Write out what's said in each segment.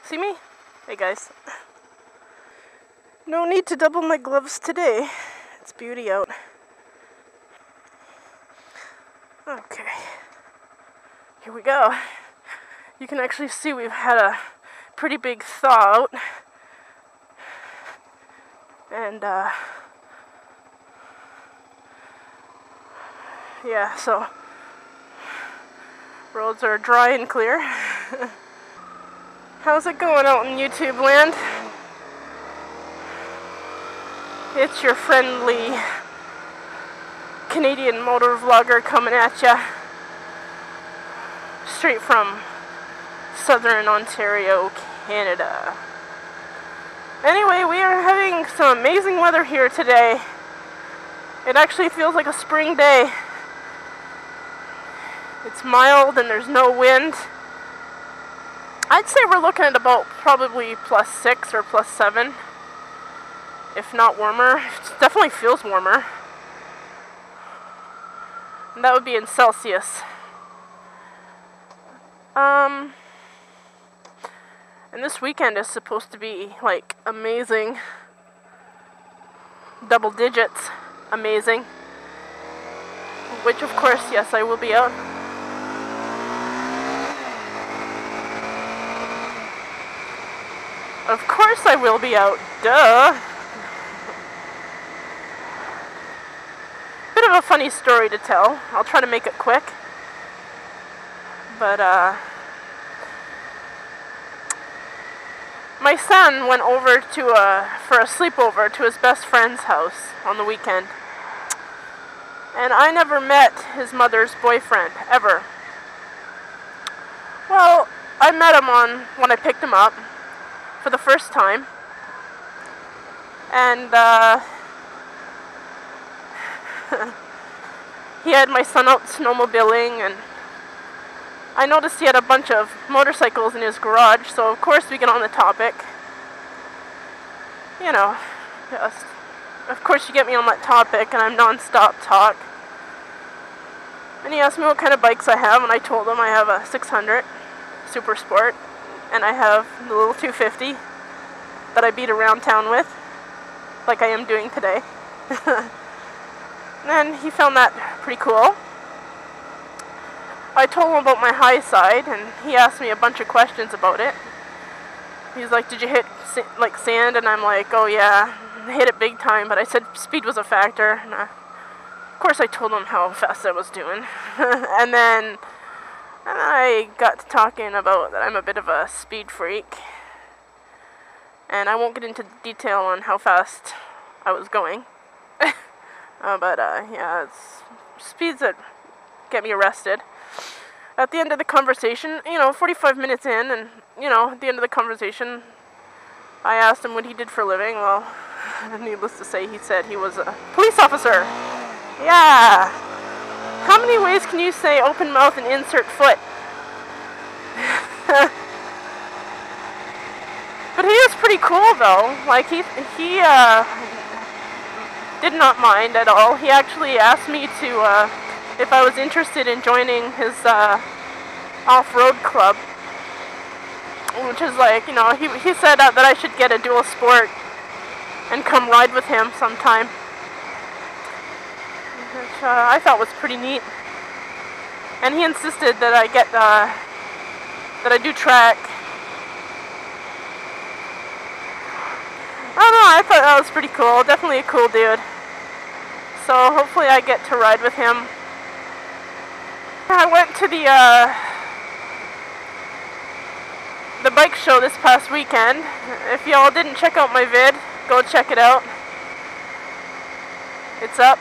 See me? Hey guys. No need to double my gloves today. It's beauty out. Okay. Here we go. You can actually see we've had a pretty big thaw out. And yeah, so roads are dry and clear. How's it going out in YouTube land? It's your friendly Canadian motovlogger coming at ya, straight from Southern Ontario, Canada. Anyway, we are having some amazing weather here today. It actually feels like a spring day. It's mild and there's no wind. I'd say we're looking at about probably +6 or +7, if not warmer. It definitely feels warmer. And that would be in Celsius. And this weekend is supposed to be like amazing. Double digits amazing. Which of course, yes, I will be out. Of course I will be out, duh! Bit of a funny story to tell. I'll try to make it quick. But, my son went over to, for a sleepover to his best friend's house on the weekend. And I never met his mother's boyfriend, ever. Well, I met him when I picked him up for the first time. And, he had my son out snowmobiling, and I noticed he had a bunch of motorcycles in his garage, so of course we get on the topic. You know, just, of course you get me on that topic, and I'm non-stop talk. And he asked me what kind of bikes I have, and I told him I have a 600 Super Sport, and I have the little 250 that I beat around town with, like I am doing today. And he found that pretty cool. I told him about my high side, and he asked me a bunch of questions about it. He's like, did you hit like sand? And I'm like, oh yeah, I hit it big time, but I said speed was a factor. And of course I told him how fast I was doing. and then I got to talking about that I'm a bit of a speed freak. And I won't get into detail on how fast I was going. But yeah, it's speeds that get me arrested. At the end of the conversation, 45 minutes in, and, at the end of the conversation, I asked him what he did for a living. Well, needless to say, he said he was a police officer. Yeah. How many ways can you say open mouth and insert foot? But he was pretty cool, though. Like, he did not mind at all. He actually asked me to, if I was interested in joining his off-road club, which is like, he said that I should get a dual sport and come ride with him sometime, which I thought was pretty neat. And he insisted that I get that I do track. I don't know, I thought that was pretty cool. Definitely a cool dude. So hopefully I get to ride with him. I went to the bike show this past weekend. If y'all didn't check out my vid, go check it out. It's up.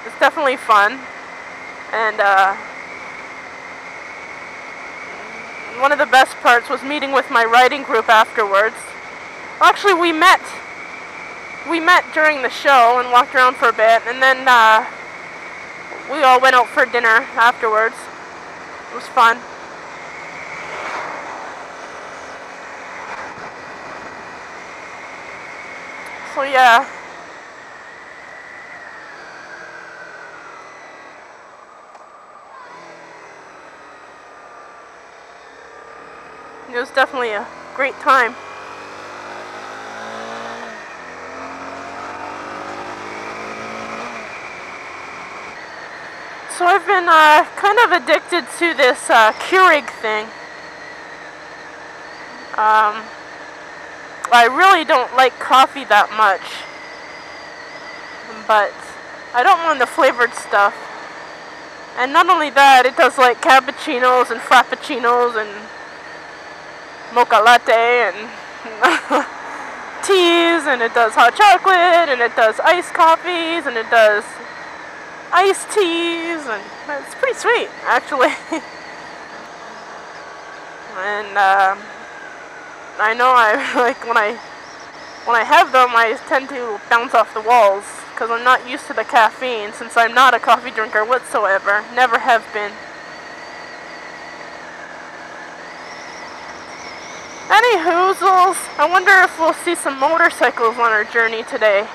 It's definitely fun. And one of the best parts was meeting with my riding group afterwards. Well, actually, we met during the show and walked around for a bit, and then we all went out for dinner afterwards. It was fun. So yeah. It was definitely a great time. So I've been kind of addicted to this Keurig thing. I really don't like coffee that much, but I don't mind the flavored stuff. And not only that, it does like cappuccinos and frappuccinos and mocha latte and teas, and it does hot chocolate, and it does iced coffees, and it does iced teas, and it's pretty sweet, actually. And I know I like when I have them, I tend to bounce off the walls because I'm not used to the caffeine, since I'm not a coffee drinker whatsoever. Never have been. Any hoozles, I wonder if we'll see some motorcycles on our journey today.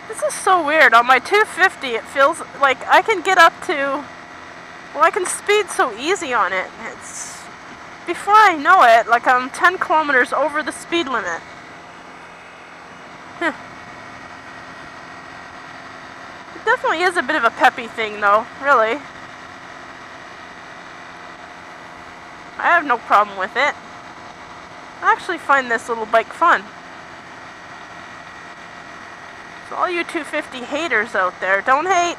This is so weird. On my 250, it feels like I can get up to, well, I can speed so easy on it. It's, before I know it, like I'm 10 kilometers over the speed limit. It definitely is a bit of a peppy thing, though, really. I have no problem with it. I actually find this little bike fun. So all you 250 haters out there, don't hate.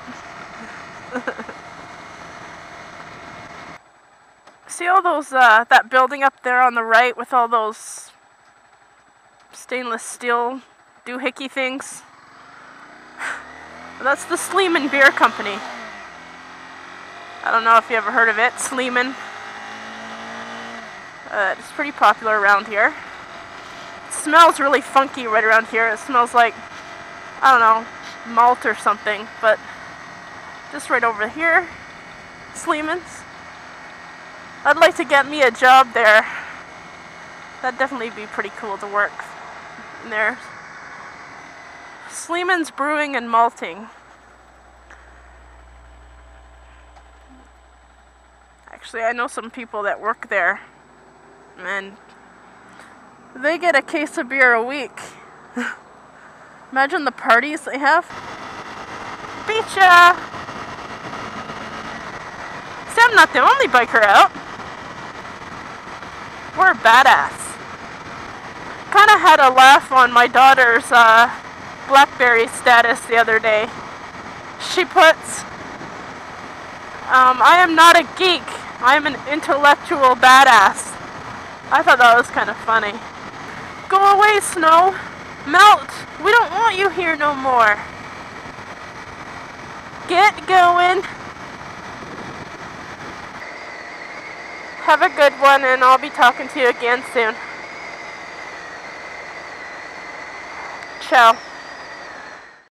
See all those, that building up there on the right with all those stainless steel doohickey things? That's the Sleeman Beer Company. I don't know if you ever heard of it, Sleeman. It's pretty popular around here. It smells really funky right around here. It smells like, I don't know, malt or something, but just right over here, Sleemans. I'd like to get me a job there. That'd definitely be pretty cool to work in there. Sleemans Brewing and Malting. Actually, I know some people that work there, and they get a case of beer a week. Imagine the parties they have. Beat ya! See, I'm not the only biker out. We're badass. Kinda had a laugh on my daughter's Blackberry Status the other day. She puts, I am not a geek, I am an intellectual badass. I thought that was kind of funny. Go away, snow. Melt. We don't want you here no more. Get going. Have a good one, and I'll be talking to you again soon. Ciao.